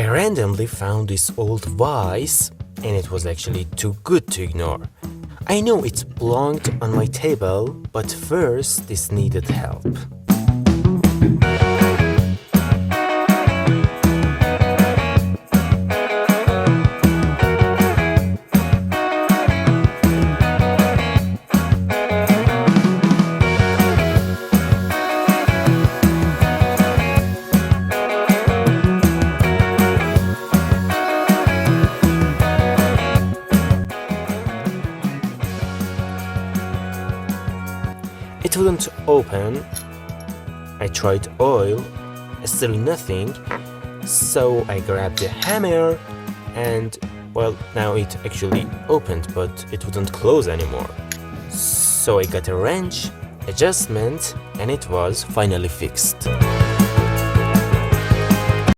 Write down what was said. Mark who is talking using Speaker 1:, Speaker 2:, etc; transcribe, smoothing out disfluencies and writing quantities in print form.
Speaker 1: I randomly found this old vise and it was actually too good to ignore. I know it belonged on my table, but first this needed help. It wouldn't open. I tried oil, still nothing. So I grabbed the hammer and, well, now it actually opened, but it wouldn't close anymore. So I got a wrench, adjustment, and it was finally fixed.